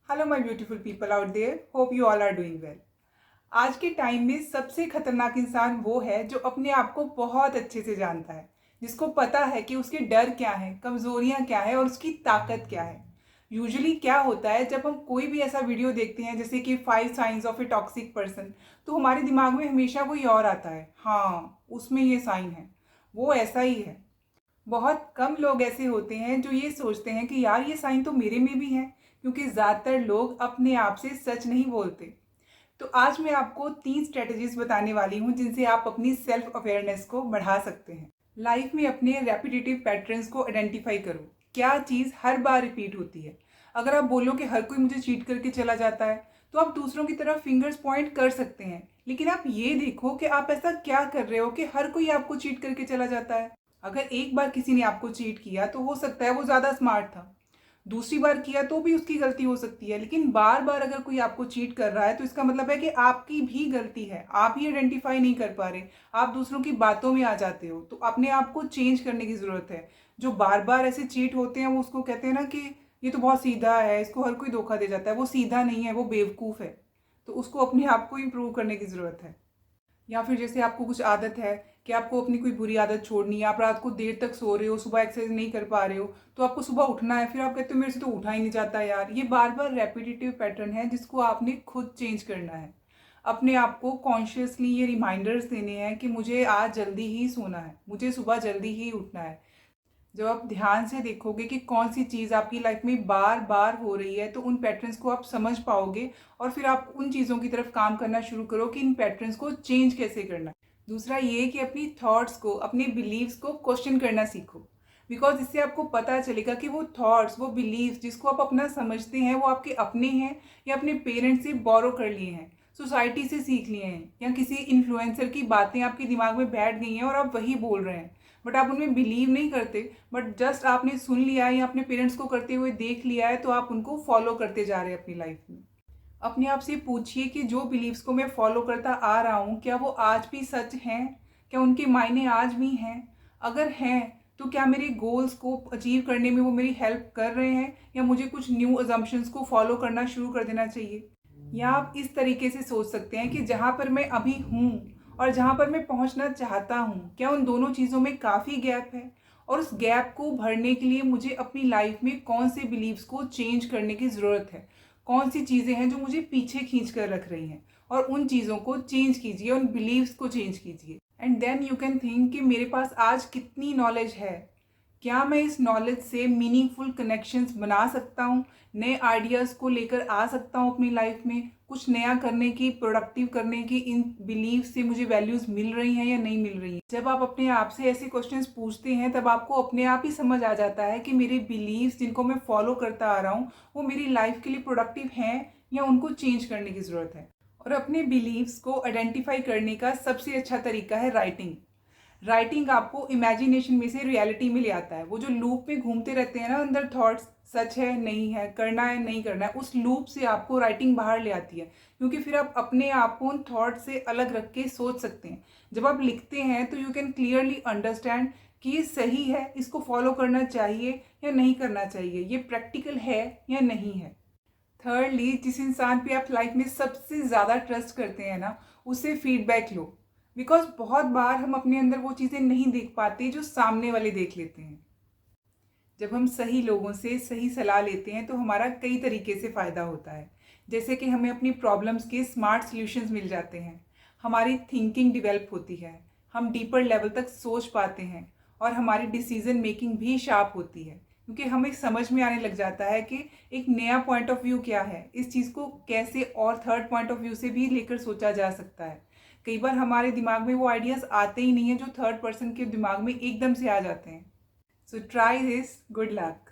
Hello my beautiful people out there, hope you all are doing well. आज के time में सबसे खतरनाक इंसान वो है जो अपने आप को बहुत अच्छे से जानता है, जिसको पता है कि उसके डर क्या है, कमजोरियां क्या है और उसकी ताकत क्या है। यूजुअली क्या होता है, जब हम कोई भी ऐसा वीडियो देखते हैं जैसे कि 5 science of a toxic person, तो हमारे दिमाग में हमेशा कोई और आता है, हाँ उसमें ये साइन है, वो ऐसा ही है। बहुत कम लोग ऐसे होते हैं जो ये सोचते हैं कि यार ये साइन तो मेरे में भी है, क्योंकि ज़्यादातर लोग अपने आप से सच नहीं बोलते। तो आज मैं आपको 3 स्ट्रेटजीज बताने वाली हूँ जिनसे आप अपनी सेल्फ अवेयरनेस को बढ़ा सकते हैं। लाइफ में अपने रेपिटेटिव पैटर्न्स को आइडेंटिफाई करो। क्या चीज़ हर बार रिपीट होती है? अगर आप बोलो कि हर कोई मुझे चीट करके चला जाता है, तो आप दूसरों की तरफ फिंगर्स पॉइंट कर सकते हैं, लेकिन आप ये देखो कि आप ऐसा क्या कर रहे हो कि हर कोई आपको चीट करके चला जाता है। अगर एक बार किसी ने आपको चीट किया तो हो सकता है वो ज़्यादा स्मार्ट था, दूसरी बार किया तो भी उसकी गलती हो सकती है, लेकिन बार बार अगर कोई आपको चीट कर रहा है तो इसका मतलब है कि आपकी भी गलती है, आप ही आइडेंटिफाई नहीं कर पा रहे, आप दूसरों की बातों में आ जाते हो। तो अपने आप को चेंज करने की ज़रूरत है। जो बार बार ऐसे चीट होते हैं वो उसको कहते हैं ना कि ये तो बहुत सीधा है, इसको हर कोई धोखा दे जाता है। वो सीधा नहीं है, वो बेवकूफ़ है। तो उसको अपने आप को इम्प्रूव करने की ज़रूरत है। या फिर जैसे आपको कुछ आदत है कि आपको अपनी कोई बुरी आदत छोड़नी है, आप रात को देर तक सो रहे हो, सुबह एक्सरसाइज नहीं कर पा रहे हो, तो आपको सुबह उठना है, फिर आप कहते हो मेरे से तो उठा ही नहीं जाता यार। ये बार बार रेपिटेटिव पैटर्न है जिसको आपने खुद चेंज करना है। अपने आप को कॉन्शियसली ये रिमाइंडर्स देने हैं कि मुझे आज जल्दी ही सोना है, मुझे सुबह जल्दी ही उठना है। जब आप ध्यान से देखोगे कि कौन सी चीज़ आपकी लाइफ में बार बार हो रही है, तो उन पैटर्न्स को आप समझ पाओगे और फिर आप उन चीज़ों की तरफ काम करना शुरू करो कि इन पैटर्न्स को चेंज कैसे करना है। दूसरा ये कि अपनी थॉट्स को, अपने बिलीव्स को क्वेश्चन करना सीखो। बिकॉज इससे आपको पता चलेगा कि वो थॉट्स, वो बिलीव्स जिसको आप अपना समझते हैं, वो आपके अपने हैं या अपने पेरेंट्स से बोरो कर लिए हैं, सोसाइटी से सीख लिए हैं, या किसी इन्फ्लुएंसर की बातें आपके दिमाग में बैठ गई हैं और आप वही बोल रहे हैं, बट आप उनमें बिलीव नहीं करते। बट जस्ट आपने सुन लिया है या अपने पेरेंट्स को करते हुए देख लिया है, तो आप उनको फॉलो करते जा रहे हैं अपनी लाइफ में। अपने आप से पूछिए कि जो बिलीव्स को मैं फॉलो करता आ रहा हूँ, क्या वो आज भी सच हैं? क्या उनके मायने आज भी हैं? अगर हैं तो क्या मेरे गोल्स को अचीव करने में वो मेरी हेल्प कर रहे हैं, या मुझे कुछ न्यू अजम्पशंस को फॉलो करना शुरू कर देना चाहिए? या आप इस तरीके से सोच सकते हैं कि जहाँ पर मैं अभी हूँ और जहाँ पर मैं पहुँचना चाहता हूँ, क्या उन दोनों चीज़ों में काफ़ी गैप है? और उस गैप को भरने के लिए मुझे अपनी लाइफ में कौन से बिलीव्स को चेंज करने की ज़रूरत है? कौन सी चीज़ें हैं जो मुझे पीछे खींच कर रख रही हैं? और उन चीज़ों को चेंज कीजिए, उन बिलीव्स को चेंज कीजिए। And then you can think कि मेरे पास आज कितनी नॉलेज है, क्या मैं इस नॉलेज से मीनिंगफुल कनेक्शंस बना सकता हूँ, नए आइडियाज़ को लेकर आ सकता हूँ अपनी लाइफ में, कुछ नया करने की, प्रोडक्टिव करने की, इन बिलीव से मुझे वैल्यूज़ मिल रही हैं या नहीं मिल रही हैं। जब आप अपने आप से ऐसे क्वेश्चंस पूछते हैं, तब आपको अपने आप ही समझ आ जाता है कि मेरे बिलीव्स जिनको मैं फॉलो करता आ रहा हूँ, वो मेरी लाइफ के लिए प्रोडक्टिव हैं या उनको चेंज करने की ज़रूरत है। और अपने बिलीव्स को आइडेंटिफाई करने का सबसे अच्छा तरीका है राइटिंग। राइटिंग आपको इमेजिनेशन में से रियलिटी में ले आता है। वो जो लूप में घूमते रहते हैं ना अंदर थॉट्स, सच है नहीं है, करना है नहीं करना है, उस लूप से आपको राइटिंग बाहर ले आती है, क्योंकि फिर आप अपने आप को उन थॉट से अलग रख के सोच सकते हैं। जब आप लिखते हैं तो यू कैन क्लियरली अंडरस्टैंड कि ये सही है, इसको फॉलो करना चाहिए या नहीं करना चाहिए, ये प्रैक्टिकल है या नहीं है। थर्डली, जिस इंसान पे आप लाइफ में सबसे ज़्यादा ट्रस्ट करते हैं ना, उससे फीडबैक लो। बिकॉज बहुत बार हम अपने अंदर वो चीज़ें नहीं देख पाते जो सामने वाले देख लेते हैं। जब हम सही लोगों से सही सलाह लेते हैं तो हमारा कई तरीके से फ़ायदा होता है। जैसे कि हमें अपनी प्रॉब्लम्स के स्मार्ट सॉल्यूशंस मिल जाते हैं, हमारी थिंकिंग डेवलप होती है, हम डीपर लेवल तक सोच पाते हैं, और हमारी डिसीजन मेकिंग भी शार्प होती है, क्योंकि हमें समझ में आने लग जाता है कि एक नया पॉइंट ऑफ व्यू क्या है, इस चीज़ को कैसे और थर्ड पॉइंट ऑफ व्यू से भी लेकर सोचा जा सकता है। कई बार हमारे दिमाग में वो आइडियाज़ आते ही नहीं हैं जो थर्ड पर्सन के दिमाग में एकदम से आ जाते हैं। So try this. Good luck.